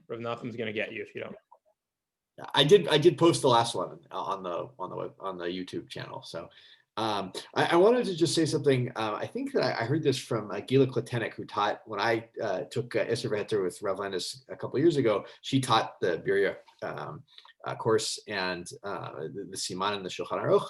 Rav Nachum's going to get you if you don't. I did post the last one on the YouTube channel. So I wanted to just say something. I think that I heard this from Gila Kletenik, who taught when I took Esser Veheter with Rav Landis a couple of years ago. She taught the Biryah course and the Siman and the Shulchan Aruch.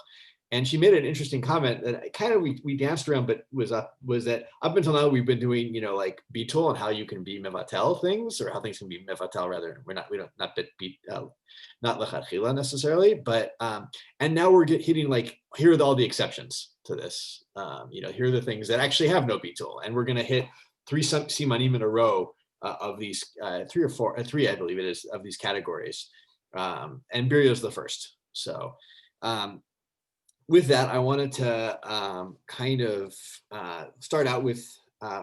And she made an interesting comment that kind of we danced around, but was that up until now we've been doing like bitul and how you can be mevatel things, or how things can be mevatel rather. We don't not lechatchila necessarily, but and now we're hitting like here are all the exceptions to this. Here are the things that actually have no bitul, and we're going to hit 3 simanim in a row of these 3 or 4, 3 I believe it is, of these categories, and Biryah is the first. So. With that, I wanted to kind of start out with,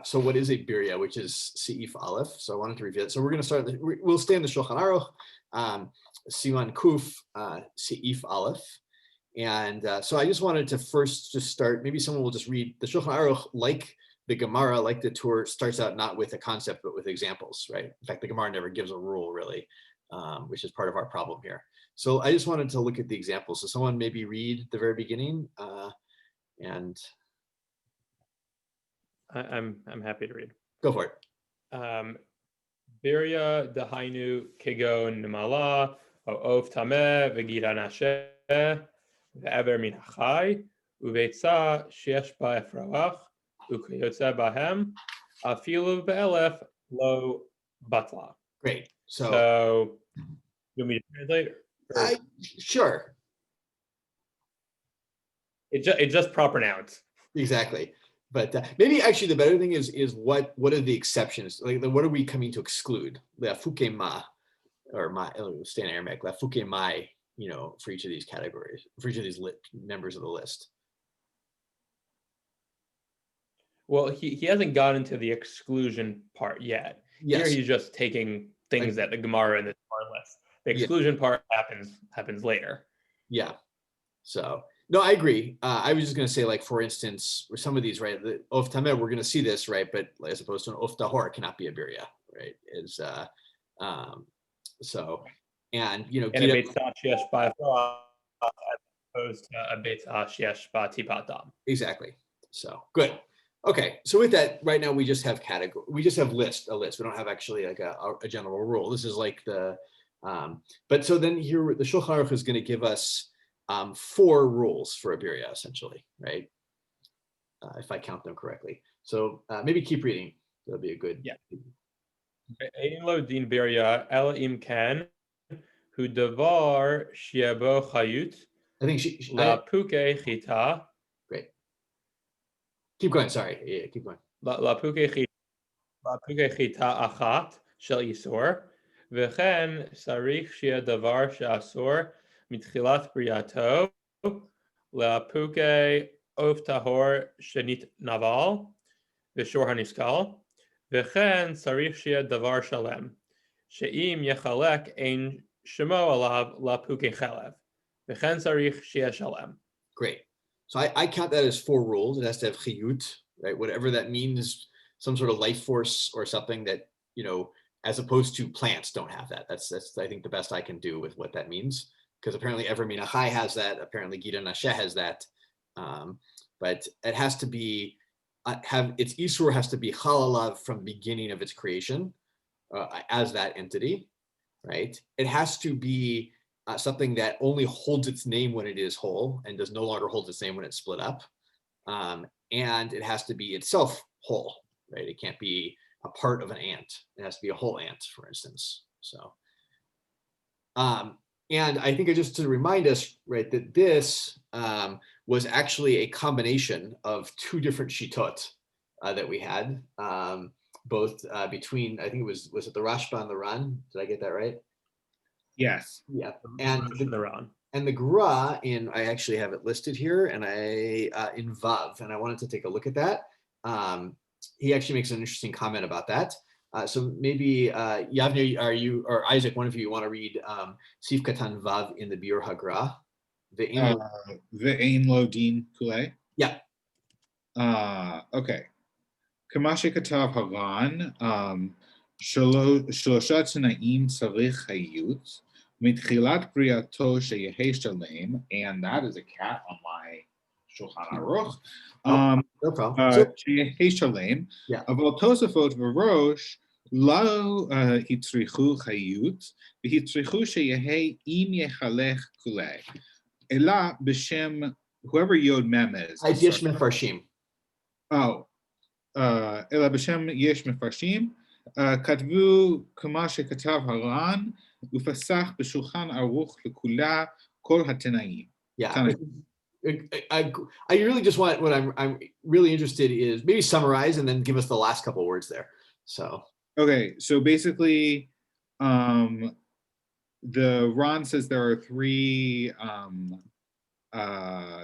so what is a Biryah, which is Seif Aleph. So I wanted to review it. So we're going to start, we'll stay in the Shulchan Aruch, Siman Kuf, Seif Aleph. And so I just wanted to first just start, maybe someone will just read the Shulchan Aruch, like the Gemara, like the Torah, starts out not with a concept, but with examples, right? In fact, the Gemara never gives a rule really, which is part of our problem here. So I just wanted to look at the examples. So someone maybe read the very beginning, and I'm happy to read. Go for it. Biryah dahainu kegon nemala of tameh v'gira nasheh ve'ever min hachai uveitza sheyesh ba'efrach ukayotze bahem afilu be'elef lo batla. Great. So you want me to translate? Sure. It just proper nouns. Exactly. But maybe actually the better thing is what are the exceptions? Like what are we coming to exclude? La fuke ma, or ma, stay in Aramaic. La fuke mai, for each of these categories, for each of these members of the list. Well, he hasn't gone into the exclusion part yet. Yes. Here he's just taking things that the Gemara and the Torah list. The exclusion part happens later. Yeah. So no, I agree. I was just going to say, like, for instance, with some of these, right, the of tameh, we're going to see this, right, but as opposed to an of tahor, it cannot be a biryah, right? Is so, and and a beit sheyesh ba as opposed to a beit sheyesh ba tipat dam. Exactly. So good. Okay, so with that, right now we just have category. We just have a list. We don't have actually like a general rule. This is like the, but so then here the Shulchan Aruch is going to give us 4 rules for a Biryah, essentially, right? If I count them correctly. So maybe keep reading. That'll be a good. Yeah. Ein lo din Biryah el im ken hu davar shiabo chayut. I think la puke chita. Great. Keep going. Sorry. Yeah, keep going. La puke chita achat shel isor v'chen sarich shia davar she'asor mitchilat briyato la puke of tahor shenit naval v'shor haniskal v'chen sarich shia davar shalem she'im yechalek ein shemo alav la puke chalev v'chen sarich shia shalem. Great. So I count that as 4 rules. It has to have chiyut, right? Whatever that means, some sort of life force or something that, as opposed to plants don't have that. That's I think the best I can do with what that means, because apparently Ever Min Achai has that. Apparently Gita Nasheh has that. But it has to be, its Isur has to be halalav from the beginning of its creation as that entity, right? It has to be something that only holds its name when it is whole and does no longer hold its name when it's split up. And it has to be itself whole, right? It can't be a part of an ant. It has to be a whole ant, for instance. So, and I think just to remind us, right, that this was actually a combination of 2 different shitot that we had, both between, I think it was it the Rashba and the Ran? Did I get that right? Yes. Yeah, and the Gra I actually have it listed here, and in Vav, and I wanted to take a look at that. He actually makes an interesting comment about that. So maybe Yavne, or Isaac, one of you want to read Sif Katan Vav in the Biur HaGra? Ve'ein lo din kulei? Yeah. Okay. Kamashe Katav Haran, שלושה תנאים צריך להיות מתחילת בריאתו שיהא שלם, and that is a cat on my Shulchan Aruch. No problem. So, שיהא שלם, yeah. אבל תוספות וראש לא הצריכו חיות, והצריכו שיהא אם יחלך כולי, אלא בשם, whoever Yod Mem is. Yesh Mefarshim. Oh, אלא בשם יש מפרשים, כתבו כמו שכתב הר"ן, ופסח בשולחן ערוך לכולה כל התנאים. Yeah. I really just want, what I'm really interested is maybe summarize and then give us the last couple words there. So. Okay, so basically, the Ron says there are three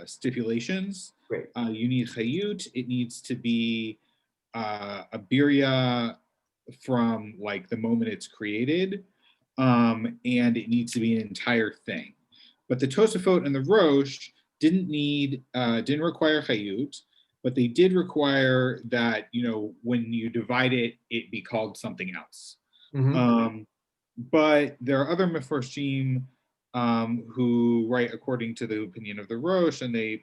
stipulations. Great. You need chayut. It needs to be a Biryah from like the moment it's created, and it needs to be an entire thing. But the Tosafot and the Rosh didn't require chayut, but they did require that, you know, when you divide it, it be called something else. Mm-hmm. But there are other mefarshim who write according to the opinion of the Rosh, and they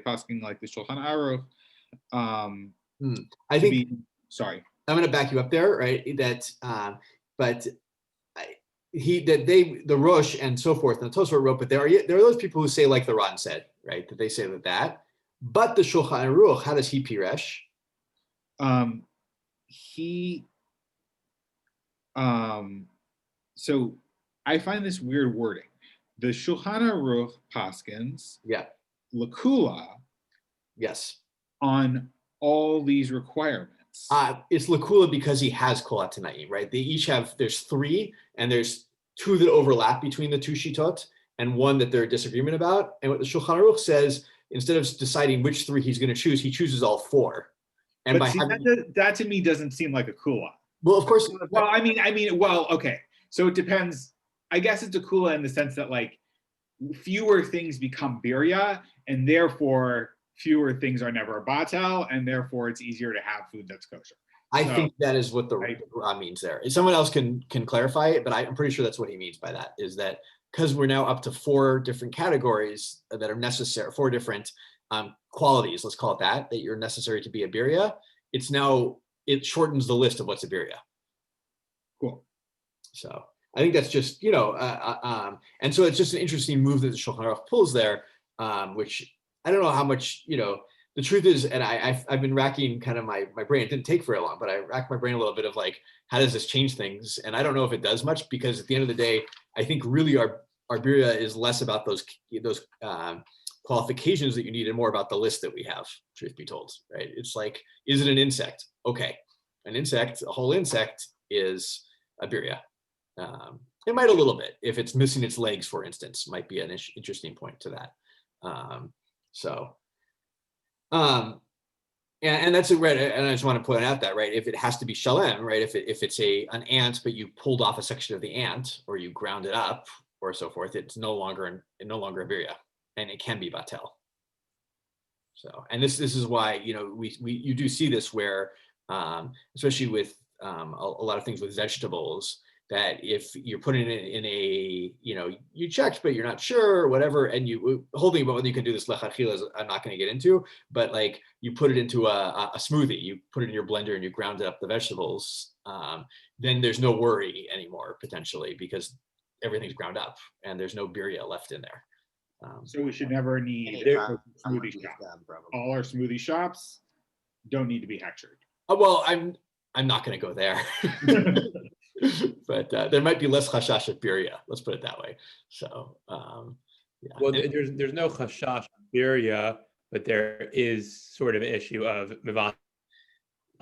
posking like the Shulchan Aruch. I think. Sorry, I'm going to back you up there, right? That, but the Rosh and so forth, and the Tosfot wrote, but there are those people who say like the Ran said, right? That they say that. But the Shulchan Aruch, how does he piresh? So I find this weird wording. The Shulchan Aruch paskins, yeah, lakula, yes, on all these requirements. It's lakula because he has kol hatanaim, right? They each have, there's three, and there's two that overlap between the two shitot, and one that they're in disagreement about. And what the Shulchan Aruch says, instead of deciding which three he's going to choose, he chooses all four. And but see, that to me doesn't seem like a kula. Well, of course. Well, I mean, well, okay. So it depends. I guess it's a kula in the sense that like fewer things become Biryah, and therefore fewer things are never a batel, and therefore it's easier to have food that's kosher. I think that is what the Ra means there. Someone else can clarify it, but I'm pretty sure that's what he means by that, is that because we're now up to 4 different categories that are necessary, 4 different qualities, let's call it that you're necessary to be a Biryah, it shortens the list of what's a Biryah. Cool. So I think that's just, you know, and so it's just an interesting move that the Shulchan Aruch pulls there, which I don't know how much, you know, the truth is, and I've been racking kind of my brain. It didn't take very long, but I racked my brain a little bit of like, how does this change things? And I don't know if it does much, because at the end of the day, I think really our Biryah is less about those qualifications that you need and more about the list that we have, truth be told, right? It's like, is it an insect? Okay, a whole insect is a Biryah. It might a little bit, if it's missing its legs, for instance, might be an interesting point to that. And that's right. And I just want to point out that, right, if it has to be shalem, right, if it's an ant, but you pulled off a section of the ant or you ground it up or so forth, it's no longer a Biryah, and it can be batel. So, and this is why, you know, you do see this where, especially with a lot of things with vegetables, that if you're putting it in a, you know, you checked, but you're not sure or whatever, and the whole thing about whether you can do this lechatchila is I'm not going to get into, but like you put it into a smoothie, you put it in your blender and you ground up the vegetables, then there's no worry anymore, potentially, because everything's ground up and there's no Biryah left in there. So we should never need smoothie shops. All our smoothie shops don't need to be hechshered. Well, I'm not going to go there. But there might be less chashash at Biryah. Let's put it that way. So, yeah. Well, there's no chashash Biryah, but there is sort of an issue of mevatel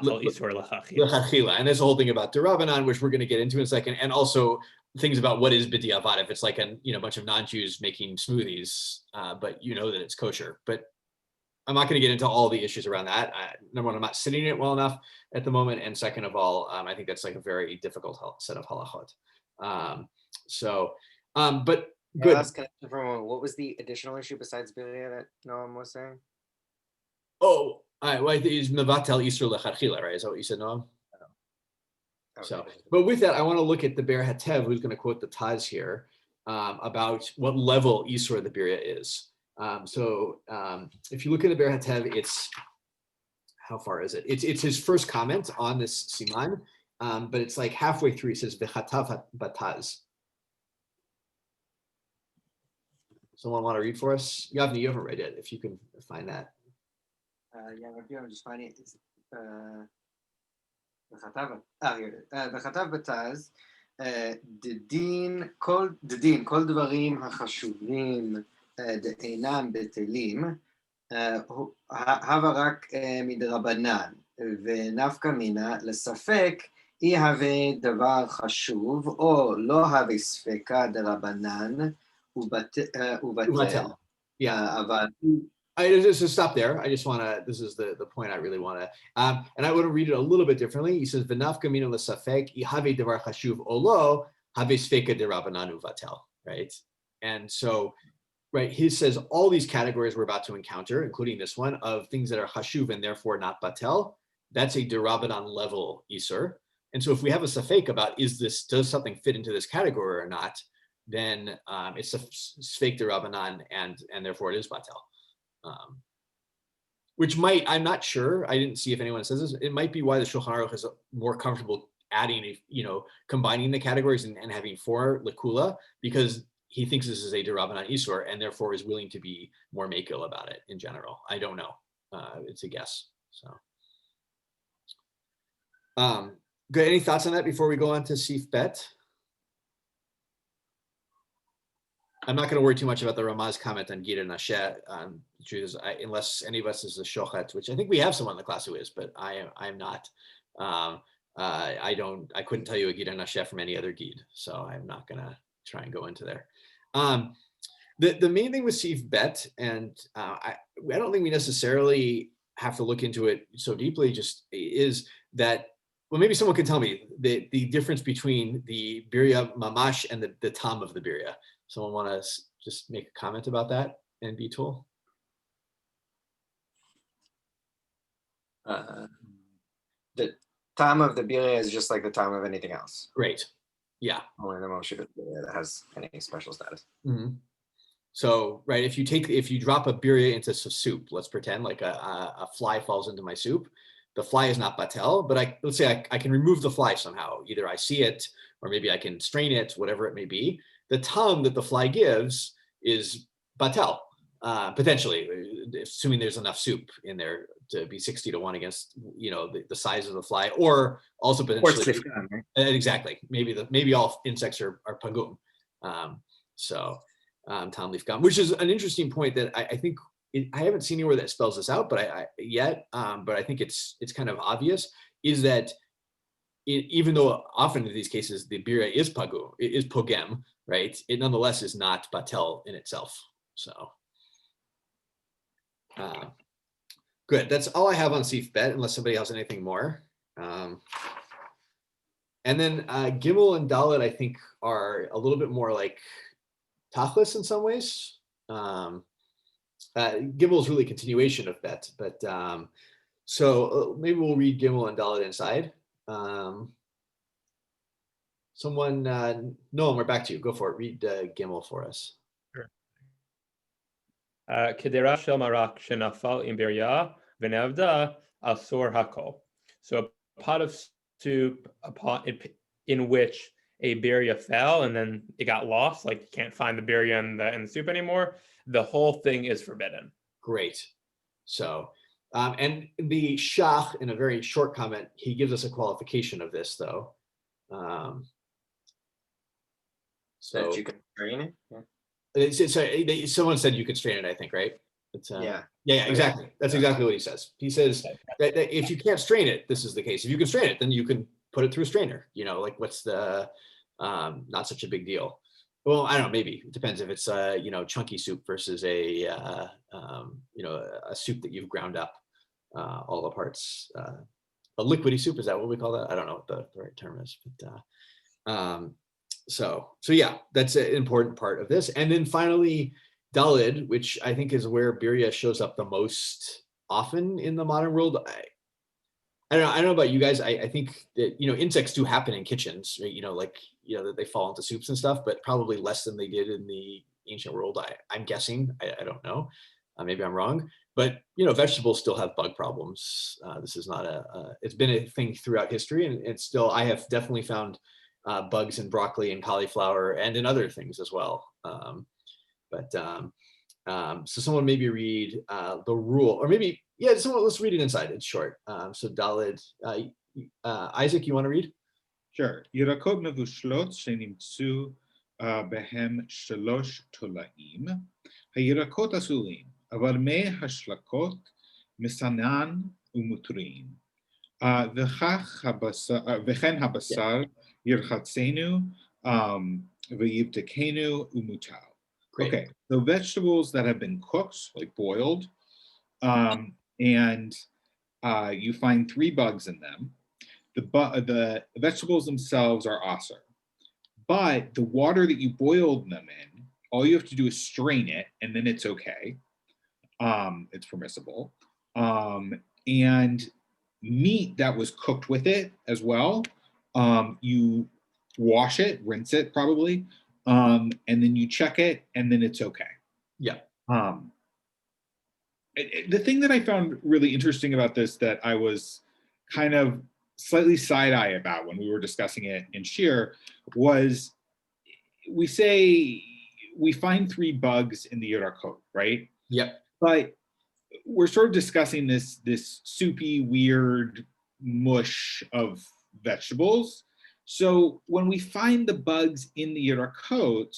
isur l'chachila. And there's a whole thing about derabanan, which we're going to get into in a second, and also things about what is b'diavad, if it's like a bunch of non-Jews making smoothies, but you know that it's kosher. But I'm not going to get into all the issues around that. Number one, I'm not sitting in it well enough at the moment, and second of all, I think that's like a very difficult set of halachot. But good. What was the additional issue besides Biryah that Noam was saying? Oh, I think it's mevatel isur lechatchila, right? Is that what you said, Noam? So, but with that, I want to look at the Biryah Hatev, who's going to quote the Taz here about what level Isur the Biryah is. If you look at the Biryah Hatev, it's, how far is it? It's his first comment on this siman, but it's like halfway through. He says v'chatav bataz. Someone want to read for us? Yavni, you haven't read it. If you can find that. Yeah, I'm just finding it. וכתב בתז, דדין כל דברים החשובים דאינם בטלים, הווה רק מדרבנן, ונפקא מינה לספק יהווה דבר חשוב, או לא הווה ספקא דרבנן ובטל. אבל I just stop there. I just want to, this is the point I really want to, and I want to read it a little bit differently. He says, v'nafka mina l'safek, ihave devar chashuv olo, have sfeka derabanan uvatel, right? And so, right, he says all these categories we're about to encounter, including this one, of things that are chashuv and therefore not batel, that's a derabanan level isur. And so if we have a safek about, does something fit into this category or not, then it's a sfek derabanan and therefore it is batel. Which might, I'm not sure, I didn't see if anyone says this, it might be why the Shulchan Aruch is more comfortable adding, combining the categories and having 4 lekula, because he thinks this is a derabanan isur and therefore is willing to be more makil about it in general. I don't know, it's a guess. So, good, any thoughts on that before we go on to Sif Bet? I'm not going to worry too much about the Ramaz comment on Gita Nashet. The truth is, unless any of us is a shochet, which I think we have someone in the class who is, but I am not. I couldn't tell you a Gita Nashet from any other Gid, so I'm not going to try and go into there. The main thing with Sif Bet, and I don't think we necessarily have to look into it so deeply, just is that, well, maybe someone can tell me the difference between the Biryah Mamash and the Tam of the Biryah. Someone want to just make a comment about that and B-Tool? The time of the Biryah is just like the time of anything else. Great. Yeah. Only the Moshe Biryah that has any special status. Mm-hmm. So, right, if you drop a Biryah into soup, let's pretend like a fly falls into my soup. The fly is not batel, but let's say I can remove the fly somehow. Either I see it, or maybe I can strain it, whatever it may be. The tongue that the fly gives is batel, potentially, assuming there's enough soup in there to be 60-1 against, the size of the fly, or also potentially, exactly, maybe all insects are pagum. Tam leaf gum, which is an interesting point that I think I haven't seen anywhere that spells this out, but I think it's kind of obvious, is that even though often in these cases the Biryah is pogem, right? It nonetheless is not batel in itself. So, good. That's all I have on Sif Bet, unless somebody has anything more. And then Gimel and Dalet, I think, are a little bit more like Tachlis in some ways. Gimel is really a continuation of Bet, but so maybe we'll read Gimel and Dalet inside. Someone, Noam, we're back to you. Go for it. Read Gimel for us. Sure. Kedera shel marak shenafal im Biryah v'nevda asor hakol. So a pot of soup, in which a Biryah fell and then it got lost, like you can't find the Biryah in the soup anymore, the whole thing is forbidden. Great. So, and the Shach, in a very short comment, he gives us a qualification of this, though. So that you can strain it. Someone said you could strain it, I think, right? Yeah, exactly. That's exactly what he says. He says that if you can't strain it, this is the case. If you can strain it, then you can put it through a strainer. Like what's the not such a big deal. Well, I don't know. Maybe it depends if it's chunky soup versus a soup that you've ground up all the parts. A liquidy soup, is that what we call that? I don't know what the right term is, but so yeah, that's an important part of this. And then finally, Dalid, which I think is where Biryah shows up the most often in the modern world. I don't know about you guys. I think that, insects do happen in kitchens, right? That they fall into soups and stuff, but probably less than they did in the ancient world. I'm guessing. I don't know. Maybe I'm wrong. But, vegetables still have bug problems. This is not it's been a thing throughout history, and it's still, I have definitely found bugs in broccoli and cauliflower and in other things as well. So someone maybe read the rule, or maybe, let's read it inside. It's short. So Daled, Isaac, you want to read? Sure. ירקות מבושלות שנמצאו בהם 3 תולעים. הירקות אסורים, אבל מי השלקות מסנן ומותרים. וכן הבשר ירחצנו ויבדקנו ומותר. Okay, so vegetables that have been cooked, like boiled, and you find 3 bugs in them. The vegetables themselves are aser, but the water that you boiled them in, all you have to do is strain it, and then it's okay. It's permissible. And meat that was cooked with it as well, you wash it, rinse it probably, and then you check it, and then it's okay. Yeah. The thing that I found really interesting about this, that I was kind of slightly side-eye about when we were discussing it in Shir, was we say we find 3 bugs in the Yerakot, right? Yep. But we're sort of discussing this soupy, weird mush of vegetables. So when we find the bugs in the Yerakot,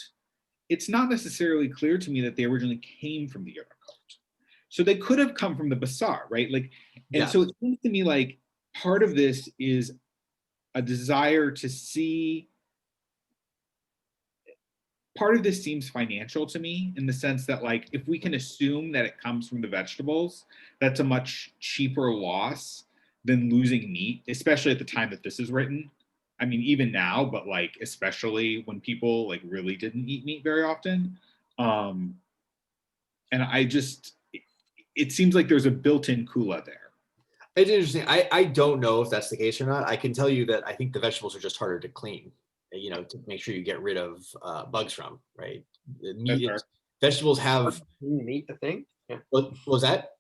it's not necessarily clear to me that they originally came from the Yerakot. So they could have come from the basar, right? So it seems to me like part of this is a desire to see. Part of this seems financial to me, in the sense that, like, if we can assume that it comes from the vegetables, that's a much cheaper loss than losing meat, especially at the time that this is written. I mean, even now, but like, especially when people like really didn't eat meat very often. And it seems like there's a built-in kula there. It's interesting. I don't know if that's the case or not. I can tell you that I think the vegetables are just harder to clean, to make sure you get rid of bugs from, right? Vegetables have meat the thing. Yeah. What was that?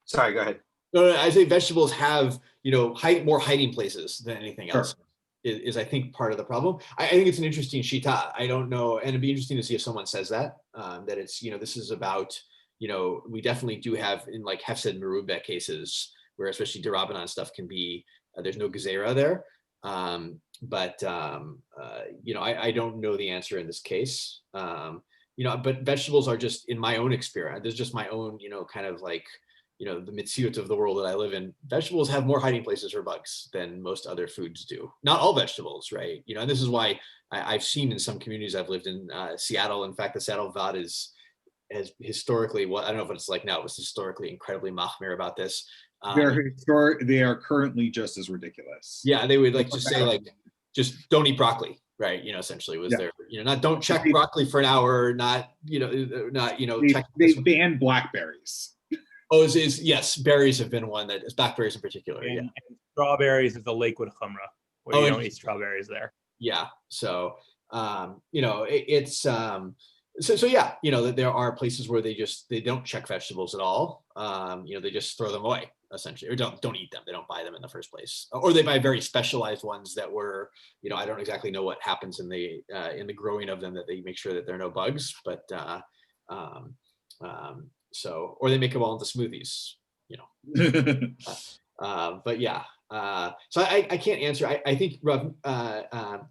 Sorry, go ahead. No, I say vegetables have, more hiding places than anything else. Is I think part of the problem. I think it's an interesting shita. I don't know, and it'd be interesting to see if someone says that it's, this is about, we definitely do have in like Hefsed Merubah cases where especially Derabanan stuff can be, there's no gezerah there. But I don't know the answer in this case. But vegetables are just, in my own experience, there's just my own, kind of like, the mitziut of the world that I live in, vegetables have more hiding places for bugs than most other foods do. Not all vegetables, right? And this is why I've seen in some communities I've lived in, Seattle. In fact, the Seattle Vat has historically, I don't know what it's like now, it was historically incredibly machmir about this. They are currently just as ridiculous. Yeah, they would like just say like, just don't eat broccoli, right? Essentially was their, not don't check broccoli for an hour, not check. They banned blackberries. Oh, yes, berries have been one that is, blackberries in particular. And strawberries is the Lakewood Chumrah, where you don't eat strawberries there. Yeah, so it's so yeah, that there are places where they don't check vegetables at all. They just throw them away essentially, or don't eat them. They don't buy them in the first place, or they buy very specialized ones that were, I don't exactly know what happens in the growing of them, that they make sure that there are no bugs, but so, or they make them all into smoothies, but yeah. So I can't answer. I think Rav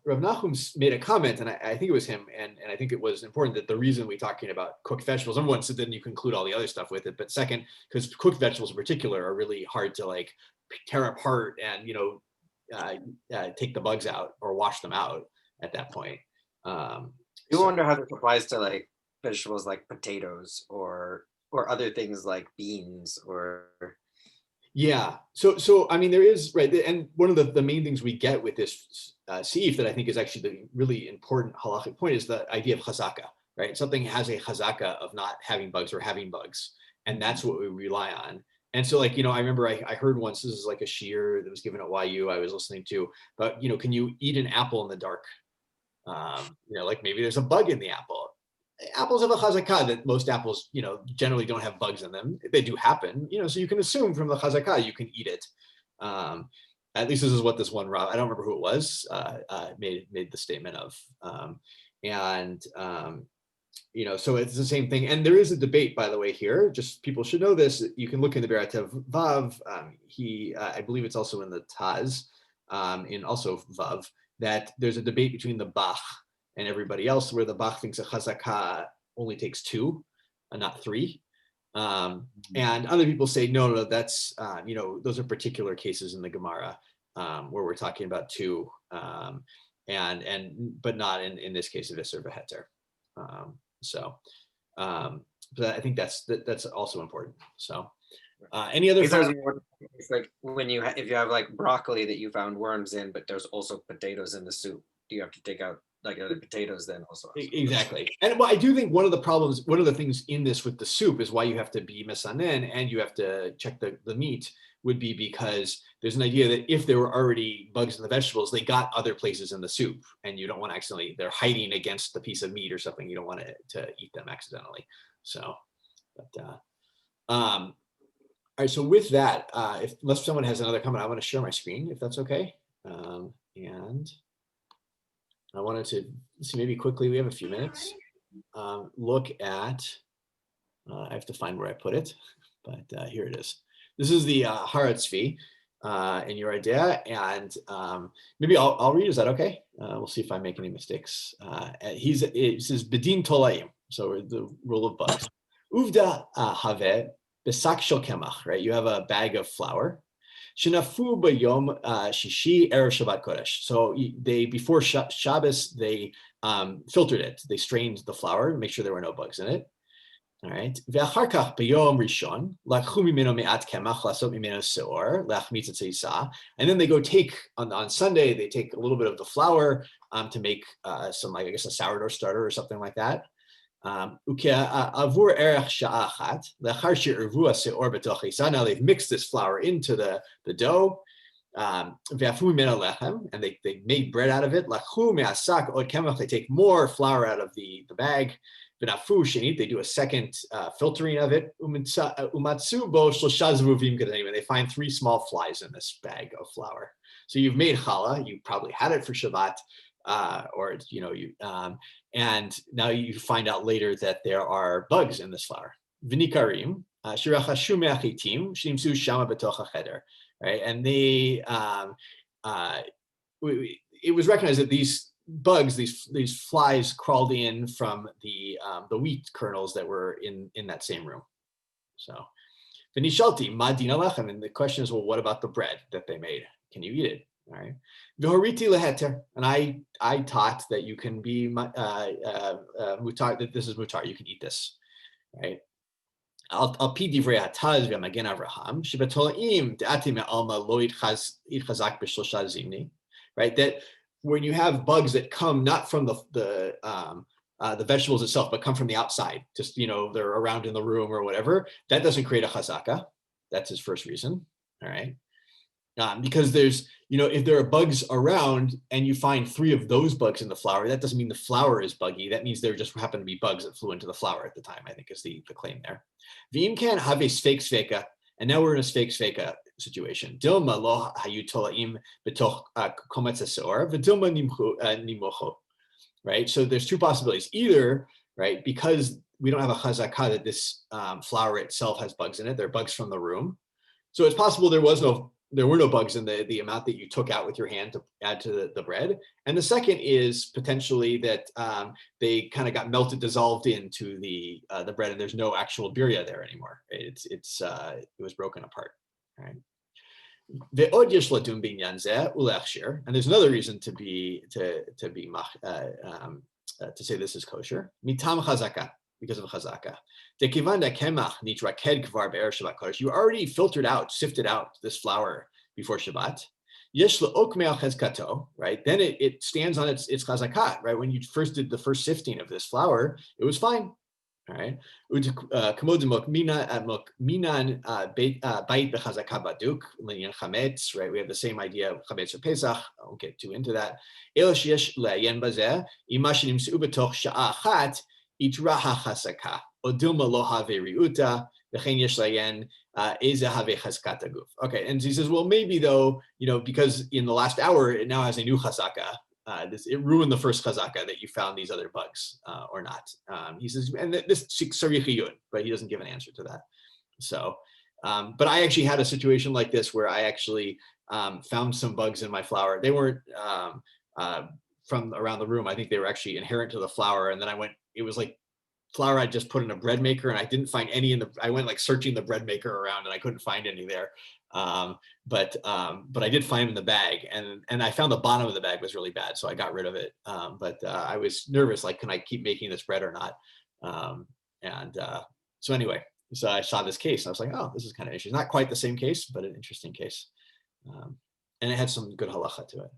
Nahum made a comment, and I think it was him, and I think it was important that the reason we're talking about cooked vegetables, number one, so then you can include all the other stuff with it, but second, because cooked vegetables in particular are really hard to like tear apart and take the bugs out or wash them out at that point. You wonder how this applies to like vegetables like potatoes or other things like beans or. Yeah. So I mean, there is, right, and one of the main things we get with this seif that I think is actually the really important halachic point is the idea of chazaka, right? Something has a chazaka of not having bugs or having bugs, and that's what we rely on. And so like, I remember I heard once, this is like a shiur that was given at YU I was listening to, but can you eat an apple in the dark? Like maybe there's a bug in the apple. Apples have a chazakah that most apples, generally don't have bugs in them. They do happen, so you can assume from the chazakah you can eat it. At least this is what this one Rav, I don't remember who it was, made the statement of. So it's the same thing. And there is a debate, by the way, here. Just people should know this. You can look in the Biryah Vav. I believe it's also in the Taz, in also Vav, that there's a debate between the Bach and everybody else, where the Bach thinks a chazakah only takes 2 and not 3. And other people say, no, that's, those are particular cases in the Gemara where we're talking about 2, but not in this case of Isser v'Heter. But I think that's also important. So any other? It's like when if you have like broccoli that you found worms in, but there's also potatoes in the soup. Do you have to take out like the potatoes then also? Exactly. And I do think one of the things in this with the soup is why you have to be mesanen and you have to check the meat, would be because there's an idea that if there were already bugs in the vegetables, they got other places in the soup, and you don't want to accidentally, they're hiding against the piece of meat or something. You don't want to eat them accidentally. So, all right. So with that, unless someone has another comment, I want to share my screen, if that's okay. And I wanted to see, maybe quickly, we have a few minutes, look at, I have to find where I put it, but here it is. This is the Haratzvi in your idea, and maybe I'll read. Is that okay? We'll see if I make any mistakes. It says Bedin Tolaim, so the rule of bugs. Uvda have besak shel kemach, right? You have a bag of flour. Shenafu b'yom shishi erev Shabbat Kodesh. So they, before Shabbos, they filtered it. They strained the flour to make sure there were no bugs in it. All right. Ve'achar kach b'yom rishon lakhu mimeno me'at kemach lasot mimeno seor le'achmitz etzeisa. And then they go take on Sunday. They take a little bit of the flour to make some, like, I guess, a sourdough starter or something like that. Avur erech sha'achat le'achar she'irvu seor b'toch isa. Now they've mixed this flour into the dough. Ve'afu mimeno lechem, and they made bread out of it. Lakhu me'asak od kemach. They take more flour out of the bag. They do a second filtering of it. They find 3 small flies in this bag of flour. So you've made challah. You probably had it for Shabbat, and now you find out later that there are bugs in this flour. V'nikarim shirachashu me'achitim shnimsu shama b'toch hacheder. Right, and it was recognized that these bugs, these flies, crawled in from the wheat kernels that were in that same room. So, v'nishalti ma dina lechem, and the question is, well, what about the bread that they made? Can you eat it? All right. V'horiti leheter, and I taught that you can be mutar, that this is mutar, you can eat this, right? Al pi divrei hataz v'magen Avraham shebetolaim de'ati me'alma lo yitchazak b'shlosha zimni, right? That when you have bugs that come not from the vegetables itself, but come from the outside, just, they're around in the room or whatever, that doesn't create a chazaka. That's his first reason. All right. Because there's, if there are bugs around and you find 3 of those bugs in the flour, that doesn't mean the flour is buggy. That means there just happen to be bugs that flew into the flour at the time, I think is the claim there. V'im can have a sfeik sveka, and now we're in a sfeik sveka situation. Dilma lo hayu tolaim betoch kometz haseor, v'dilma nimucho. Right. So there's 2 possibilities. Either, right, because we don't have a chazakah that this flour itself has bugs in it. There are bugs from the room. So it's possible there were no bugs in the amount that you took out with your hand to add to the bread. And the second is potentially that they kind of got melted, dissolved into the bread, and there's no actual biryah there anymore. Right? It was broken apart. Right. And there's another reason to say this is kosher. Mitam chazaka, because of chazaka. You already filtered out, sifted out this flour before Shabbat. Right? Then it stands on its chazaka, right? When you first did the first sifting of this flour, it was fine. All right. Kamod minan bait bechazaka baduk linyan chametz. Right. We have the same idea of chametz or pesach. I won't get too into that. El sheyesh le'ayen bazeh imashin imsu betoch sha'a achat itra hachasaka odilma lo have riuta v'chein yesh le'ayen eza have chazkat aguf. Okay. And he says, well, maybe though, because in the last hour it now has a new chazaka. It ruined the first chazaka that you found these other bugs or not. He says, and this sarich, but he doesn't give an answer to that. So, but I actually had a situation like this where I actually found some bugs in my flour. They weren't from around the room. I think they were actually inherent to the flour. And then it was like flour I just put in a bread maker, and I didn't find any I went like searching the bread maker around, and I couldn't find any there. But I did find them in the bag, and I found the bottom of the bag was really bad, so I got rid of it. But I was nervous, like, can I keep making this bread or not? So anyway, so I saw this case, and I was like, oh, this is kind of interesting. Not quite the same case, but an interesting case. And it had some good halakha to it.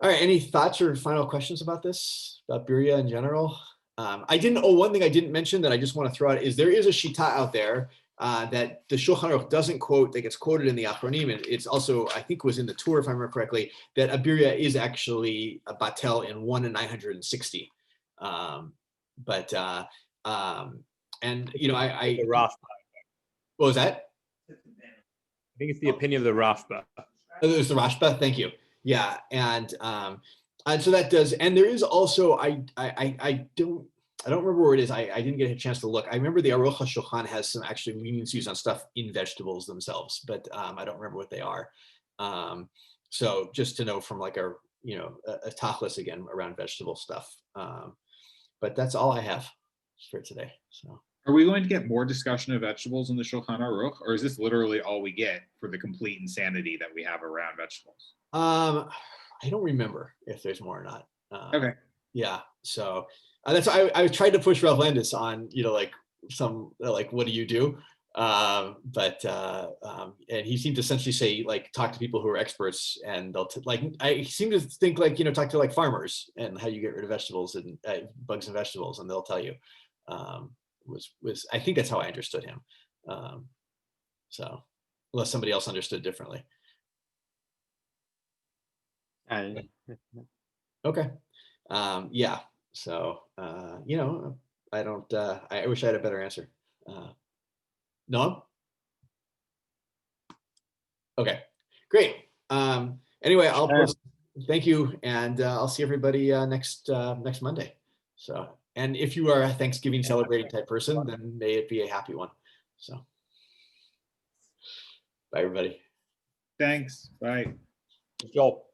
All right, any thoughts or final questions about this, about Biryah in general? One thing I didn't mention that I just want to throw out is there is a shita out there that the Shulchan Aruch doesn't quote, that gets quoted in the Achronim, and it's also, I think was in the Torah, if I remember correctly, that a Biryah is actually a batel in 1 in 960. And The Rashba. What was that? I think it's the opinion of the Rashba. Oh, there's the Rashba. Thank you. Yeah, and so that does, and there is also I don't remember where it is. I didn't get a chance to look. I remember the Aruch HaShulchan has some actually meanings used on stuff in vegetables themselves, but I don't remember what they are. So just to know from like a tachlis again around vegetable stuff. But that's all I have for today. So. Are we going to get more discussion of vegetables in the Shulchan Aruch, or is this literally all we get for the complete insanity that we have around vegetables? I don't remember if there's more or not. Okay. Yeah. So that's why I tried to push Ralph Landis on, like some, like, what do you do? And he seemed to essentially say, like, talk to people who are experts, and they'll I seem to think, like, talk to like farmers and how you get rid of vegetables and bugs and vegetables, and they'll tell you. I think that's how I understood him. So unless somebody else understood differently. Okay. Yeah. So, I don't, I wish I had a better answer. Noam? Okay, great. Anyway, I'll post, thank you. And I'll see everybody next Monday. So, and if you are a Thanksgiving celebrating type person, then may it be a happy one. So, bye everybody. Thanks. Bye. Joel.